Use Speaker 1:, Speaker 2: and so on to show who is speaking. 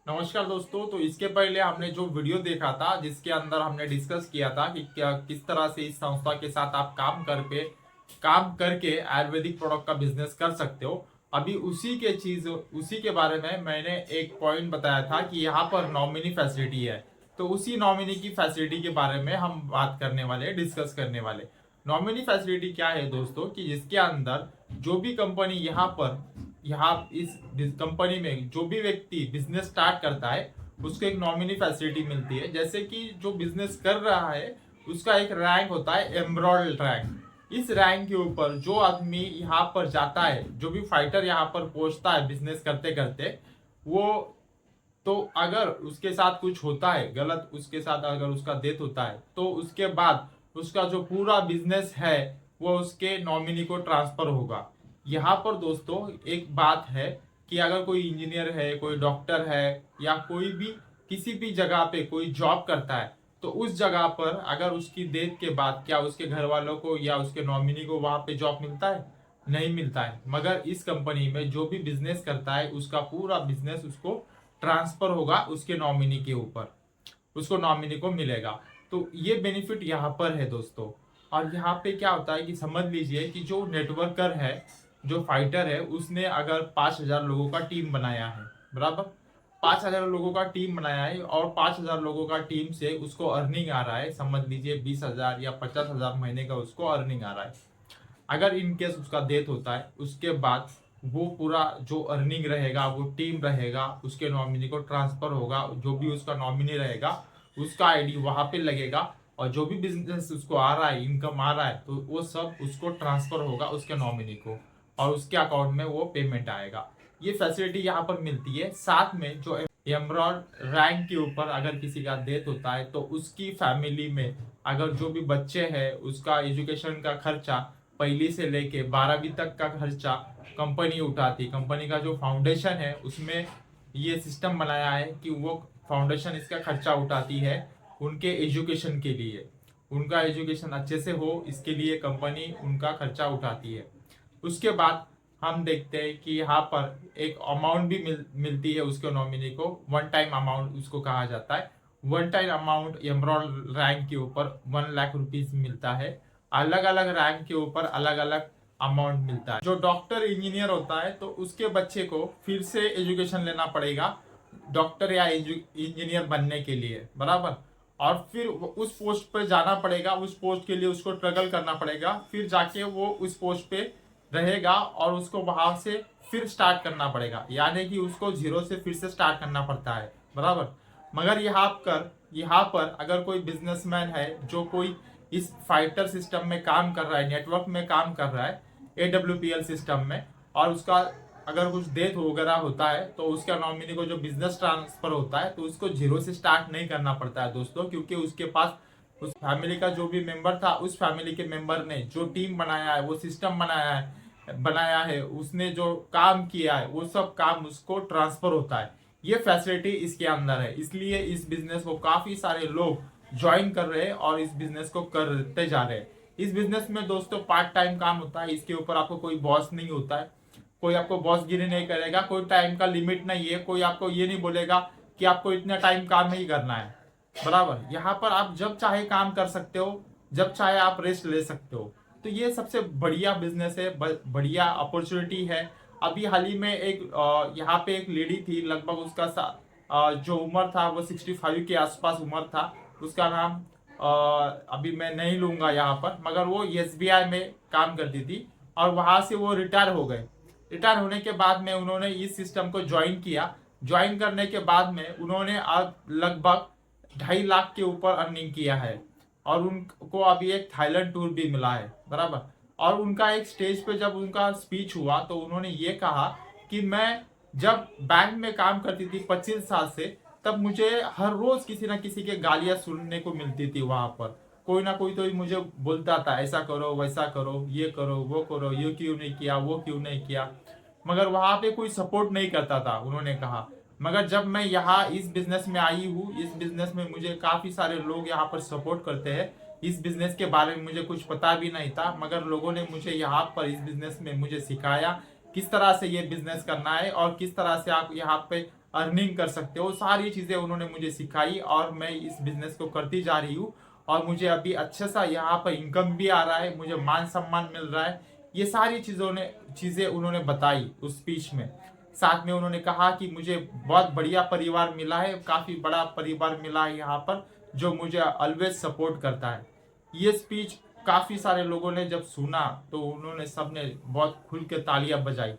Speaker 1: नमस्कार दोस्तों। तो इसके पहले हमने जो वीडियो देखा था जिसके अंदर हमने डिस्कस किया था कि क्या किस तरह से इस संस्था के साथ आप काम करके आयुर्वेदिक प्रोडक्ट का बिजनेस कर सकते हो। अभी उसी के बारे में मैंने एक पॉइंट बताया था कि यहाँ पर नॉमिनी फैसिलिटी है। तो उसी नॉमिनी की फैसिलिटी के बारे में हम बात करने वाले, डिस्कस करने वाले। नॉमिनी फैसिलिटी क्या है दोस्तों, कि जिसके अंदर जो भी कंपनी यहाँ इस कंपनी में जो भी व्यक्ति बिजनेस स्टार्ट करता है उसको एक नॉमिनी फैसिलिटी मिलती है। जैसे कि जो बिजनेस कर रहा है उसका एक रैंक होता है, एमरल्ड रैंक। इस रैंक के ऊपर जो आदमी यहाँ पर जाता है, जो भी फाइटर यहाँ पर पहुंचता है बिजनेस करते करते, वो तो अगर उसके साथ कुछ होता है गलत, उसके साथ अगर उसका डेथ होता है तो उसके बाद उसका जो पूरा बिजनेस है वो उसके नॉमिनी को ट्रांसफर होगा। यहाँ पर दोस्तों एक बात है कि अगर कोई इंजीनियर है, कोई डॉक्टर है, या कोई भी किसी भी जगह पे कोई जॉब करता है, तो उस जगह पर अगर उसकी डेथ के बाद क्या उसके घर वालों को या उसके नॉमिनी को वहां पे जॉब मिलता है? नहीं मिलता है। मगर इस कंपनी में जो भी बिजनेस करता है उसका पूरा बिजनेस उसको ट्रांसफर होगा उसके नॉमिनी के ऊपर, उसको नॉमिनी को मिलेगा। तो ये बेनिफिट यहाँ पर है दोस्तों। और यहाँ पे क्या होता है कि समझ लीजिए कि जो नेटवर्कर है, जो फाइटर है, उसने अगर 5,000 लोगों का टीम बनाया है, बराबर 5,000 लोगों का टीम बनाया है, और 5,000 लोगों का टीम से उसको अर्निंग आ रहा है, समझ लीजिए 20,000 या 50,000 महीने का उसको अर्निंग आ रहा है। अगर इन केस उसका डेथ होता है उसके बाद वो पूरा जो अर्निंग रहेगा वो टीम रहेगा उसके नॉमिनी को ट्रांसफर होगा। जो भी उसका नॉमिनी रहेगा उसका आईडी वहां पे लगेगा, और जो भी बिजनेस उसको आ रहा है, इनकम आ रहा है, तो वो सब उसको ट्रांसफर होगा उसके नॉमिनी को, और उसके अकाउंट में वो पेमेंट आएगा। ये फैसिलिटी यहाँ पर मिलती है। साथ में जो एमरॉल्ड रैंक के ऊपर अगर किसी का डेथ होता है तो उसकी फैमिली में अगर जो भी बच्चे हैं उसका एजुकेशन का खर्चा, पहली से लेके 12वीं तक का खर्चा कंपनी उठाती। कंपनी का जो फाउंडेशन है उसमें ये सिस्टम बनाया है कि वो फाउंडेशन इसका खर्चा उठाती है उनके एजुकेशन के लिए। उनका एजुकेशन अच्छे से हो इसके लिए कंपनी उनका खर्चा उठाती है। उसके बाद हम देखते हैं कि यहाँ पर एक अमाउंट भी मिलती है उसके नॉमिनी को। वन टाइम अमाउंट उसको कहा जाता है। One time amount Emerald rank के ऊपर 1 लाख रुपीज मिलता है। अलग अलग रैंक के ऊपर अलग अलग अमाउंट मिलता है। जो डॉक्टर इंजीनियर होता है तो उसके बच्चे को फिर से एजुकेशन लेना पड़ेगा डॉक्टर या इंजीनियर बनने के लिए, बराबर। और फिर उस पोस्ट पे जाना पड़ेगा, उस पोस्ट के लिए उसको स्ट्रगल करना पड़ेगा, फिर जाके वो उस पोस्ट पे रहेगा और उसको वहां से फिर स्टार्ट करना पड़ेगा, यानी कि उसको जीरो से फिर से स्टार्ट करना पड़ता है, बराबर। मगर यहाँ पर अगर कोई बिजनेसमैन है जो कोई इस फाइटर सिस्टम में काम कर रहा है, नेटवर्क में काम कर रहा है, AWPL सिस्टम में, और उसका अगर कुछ डेथ वगैरह होता है तो उसका नॉमिनी को जो बिजनेस ट्रांसफर होता है तो उसको जीरो से स्टार्ट नहीं करना पड़ता है दोस्तों, क्योंकि उसके पास उस फैमिली का जो भी मेंबर था, उस फैमिली के मेंबर ने जो टीम बनाया है, वो सिस्टम बनाया है, उसने जो काम किया है वो सब काम उसको ट्रांसफर होता है। ये फैसिलिटी इसके अंदर है, इसलिए इस बिजनेस को काफी सारे लोग ज्वाइन कर रहे हैं और इस बिजनेस को करते जा रहे हैं। इस बिजनेस में दोस्तों पार्ट टाइम काम होता है, इसके ऊपर आपको कोई बॉस नहीं होता है, कोई आपको बॉस गिरी नहीं करेगा, कोई टाइम का लिमिट नहीं है, कोई आपको ये नहीं बोलेगा कि आपको इतना टाइम काम ही करना है, बराबर। यहाँ पर आप जब चाहे काम कर सकते हो, जब चाहे आप रेस्ट ले सकते हो। तो ये सबसे बढ़िया बिजनेस है, बढ़िया अपॉर्चुनिटी है। अभी हाल ही में यहाँ पे एक लेडी थी, लगभग उसका जो उम्र था वो 65 के आसपास उम्र था। उसका नाम अभी मैं नहीं लूंगा यहाँ पर, मगर वो SBI में काम करती थी और वहां से वो रिटायर हो गए। रिटायर होने के बाद में उन्होंने इस सिस्टम को ज्वाइन किया। ज्वाइन करने के बाद में उन्होंने अब लगभग 2.5 लाख के ऊपर अर्निंग किया है, और उनको अभी एक थाईलैंड टूर भी मिला है, बराबर। और उनका एक स्टेज पे जब उनका स्पीच हुआ तो उन्होंने ये कहा कि मैं जब बैंक में काम करती थी 25 साल से, तब मुझे हर रोज किसी ना किसी के गालियां सुनने को मिलती थी। वहां पर कोई ना कोई तो मुझे बोलता था ऐसा करो, वैसा करो, ये करो, वो करो, ये क्यों नहीं किया, वो क्यों नहीं किया, मगर वहां पे कोई सपोर्ट नहीं करता था, उन्होंने कहा। मगर जब मैं यहाँ इस बिजनेस में आई हूँ, इस बिजनेस में मुझे काफी सारे लोग यहाँ पर सपोर्ट करते हैं। इस बिजनेस के बारे में मुझे कुछ पता भी नहीं था, मगर लोगों ने मुझे यहाँ पर इस बिजनेस में मुझे सिखाया किस तरह से ये बिजनेस करना है और किस तरह से आप यहाँ पे अर्निंग कर सकते हो, सारी चीज़ें उन्होंने मुझे सिखाई और मैं इस बिजनेस को करती जा रही हूँ। और मुझे अभी अच्छा सा यहाँ पर इनकम भी आ रहा है, मुझे मान सम्मान मिल रहा है। ये सारी चीज़ें उन्होंने बताई उस स्पीच में। साथ में उन्होंने कहा कि मुझे बहुत बढ़िया परिवार मिला है, काफ़ी बड़ा परिवार मिला है यहाँ पर, जो मुझे ऑलवेज सपोर्ट करता है। ये स्पीच काफ़ी सारे लोगों ने जब सुना तो उन्होंने सबने बहुत खुल के तालियां बजाई।